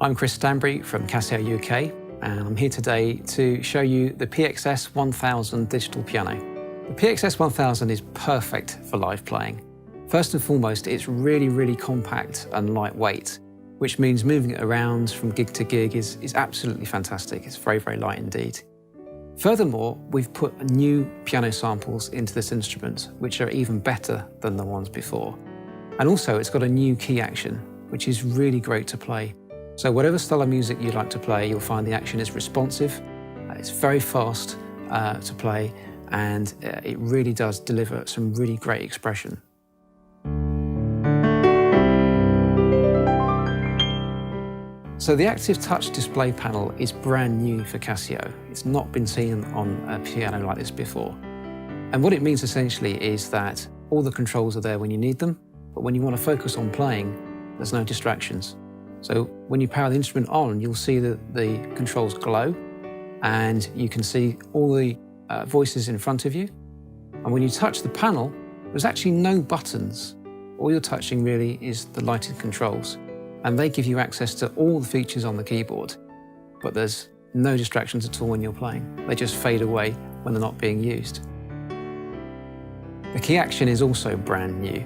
I'm Chris Stanbury from Casio UK, and I'm here today to show you the PX S1000 digital piano. The PX S1000 is perfect for live playing. First and foremost, it's really compact and lightweight, which means moving it around from gig to gig is absolutely fantastic. It's very light indeed. Furthermore, we've put new piano samples into this instrument, which are even better than the ones before. And also, it's got a new key action, which is really great to play. So whatever style of music you like to play, you'll find the action is responsive, it's very fast to play, and it really does deliver some really great expression. So the Active Touch display panel is brand new for Casio. It's not been seen on a piano like this before. And what it means essentially is that all the controls are there when you need them, but when you want to focus on playing, there's no distractions. So when you power the instrument on, you'll see that the controls glow and you can see all the voices in front of you. And when you touch the panel, there's actually no buttons. All you're touching really is the lighted controls. And they give you access to all the features on the keyboard, but there's no distractions at all when you're playing. They just fade away when they're not being used. The key action is also brand new,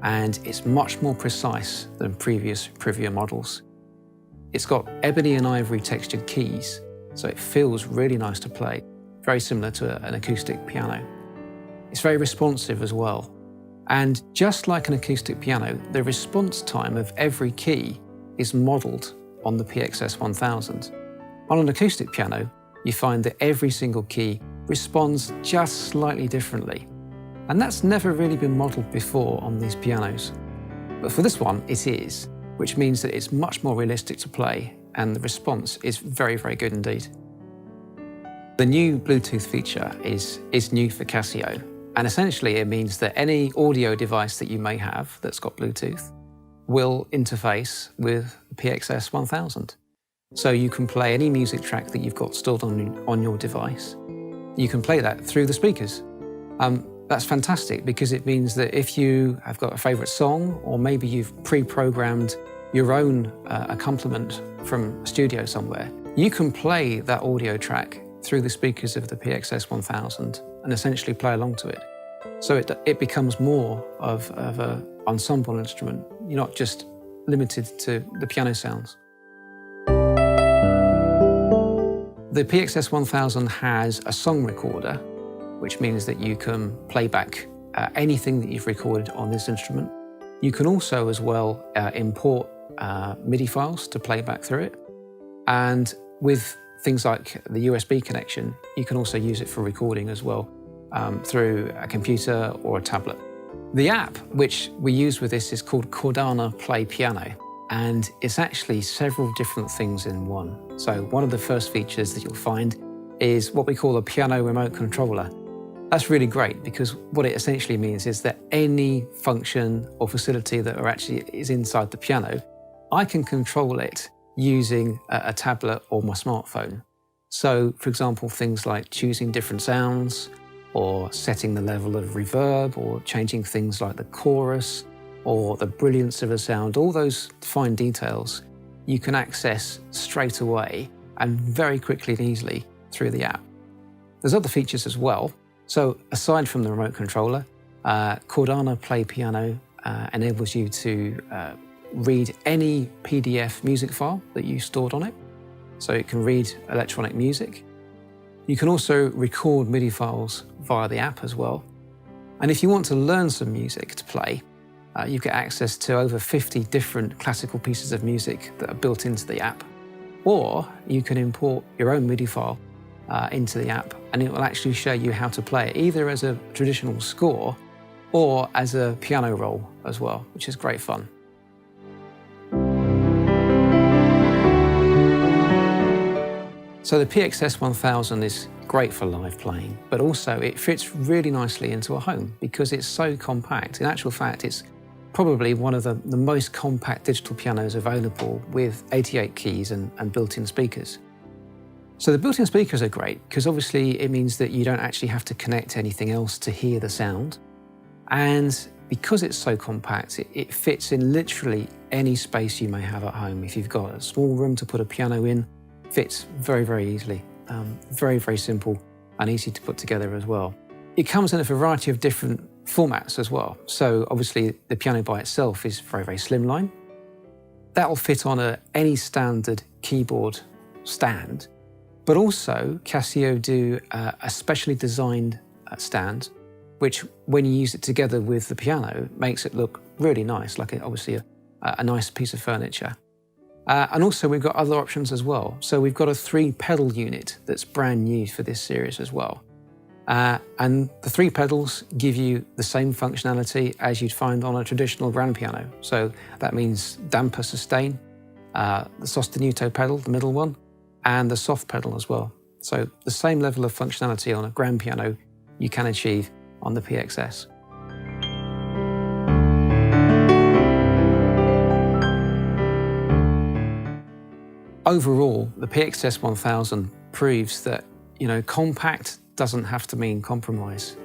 and it's much more precise than previous Privia models. It's got ebony and ivory textured keys, so it feels really nice to play, very similar to an acoustic piano. It's very responsive as well. And just like an acoustic piano, the response time of every key is modelled on the PX S1000. On an acoustic piano, you find that every single key responds just slightly differently. And that's never really been modelled before on these pianos. But for this one, it is, which means that it's much more realistic to play, and the response is very good indeed. The new Bluetooth feature is new for Casio. And essentially it means that any audio device that you may have that's got Bluetooth will interface with the PX S1000. So you can play any music track that you've got stored on your device. You can play that through the speakers. That's fantastic because it means that if you have got a favourite song, or maybe you've pre-programmed your own accompaniment from a studio somewhere, you can play that audio track through the speakers of the PX S1000 and essentially play along to it. So it becomes more of an ensemble instrument. You're not just limited to the piano sounds. The PX S1000 has a song recorder, which means that you can play back anything that you've recorded on this instrument. You can also as well import MIDI files to play back through it. And with things like the USB connection, you can also use it for recording as well through a computer or a tablet. The app which we use with this is called Chordana Play Piano, and it's actually several different things in one. So one of the first features that you'll find is what we call a piano remote controller. That's really great because what it essentially means is that any function or facility that is inside the piano, I can control it using a tablet or my smartphone. So, for example, things like choosing different sounds, or setting the level of reverb, or changing things like the chorus, or the brilliance of a sound, all those fine details you can access straight away and very quickly and easily through the app. There's other features as well. So aside from the remote controller, Chordana Play Piano enables you to read any PDF music file that you stored on it. So it can read electronic music. You can also record MIDI files via the app as well. And if you want to learn some music to play, you get access to over 50 different classical pieces of music that are built into the app. Or you can import your own MIDI file into the app, and it will actually show you how to play it, either as a traditional score or as a piano roll as well, which is great fun. So the PX S1000 is great for live playing, but also it fits really nicely into a home because it's so compact. In actual fact, it's probably one of the most compact digital pianos available with 88 keys and built-in speakers. So the built-in speakers are great because obviously it means that you don't actually have to connect anything else to hear the sound. And because it's so compact, it fits in literally any space you may have at home. If you've got a small room to put a piano in, fits very, very easily. Very, very simple and easy to put together as well. It comes in a variety of different formats as well. So obviously the piano by itself is very, very slimline. That will fit on any standard keyboard stand, but also Casio do a specially designed stand, which when you use it together with the piano, makes it look really nice, like obviously a nice piece of furniture. And also we've got other options as well. So we've got a 3-pedal unit that's brand new for this series as well. And the 3 pedals give you the same functionality as you'd find on a traditional grand piano. So that means damper sustain, the sostenuto pedal, the middle one, and the soft pedal as well. So the same level of functionality on a grand piano you can achieve on the PX S. Overall, the PX S1000 proves that, compact doesn't have to mean compromise.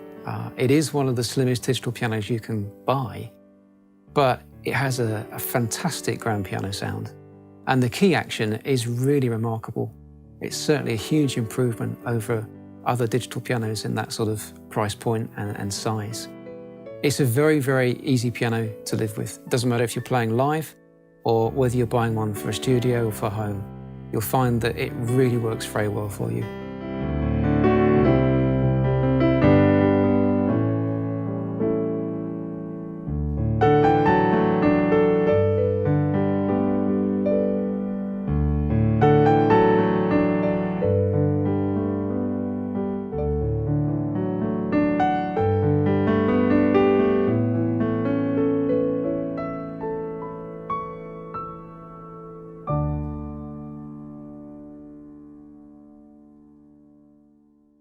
It is one of the slimmest digital pianos you can buy, but it has a fantastic grand piano sound. And the key action is really remarkable. It's certainly a huge improvement over other digital pianos in that sort of price point and size. It's a very, very easy piano to live with. It doesn't matter if you're playing live or whether you're buying one for a studio or for home. You'll find that it really works very well for you.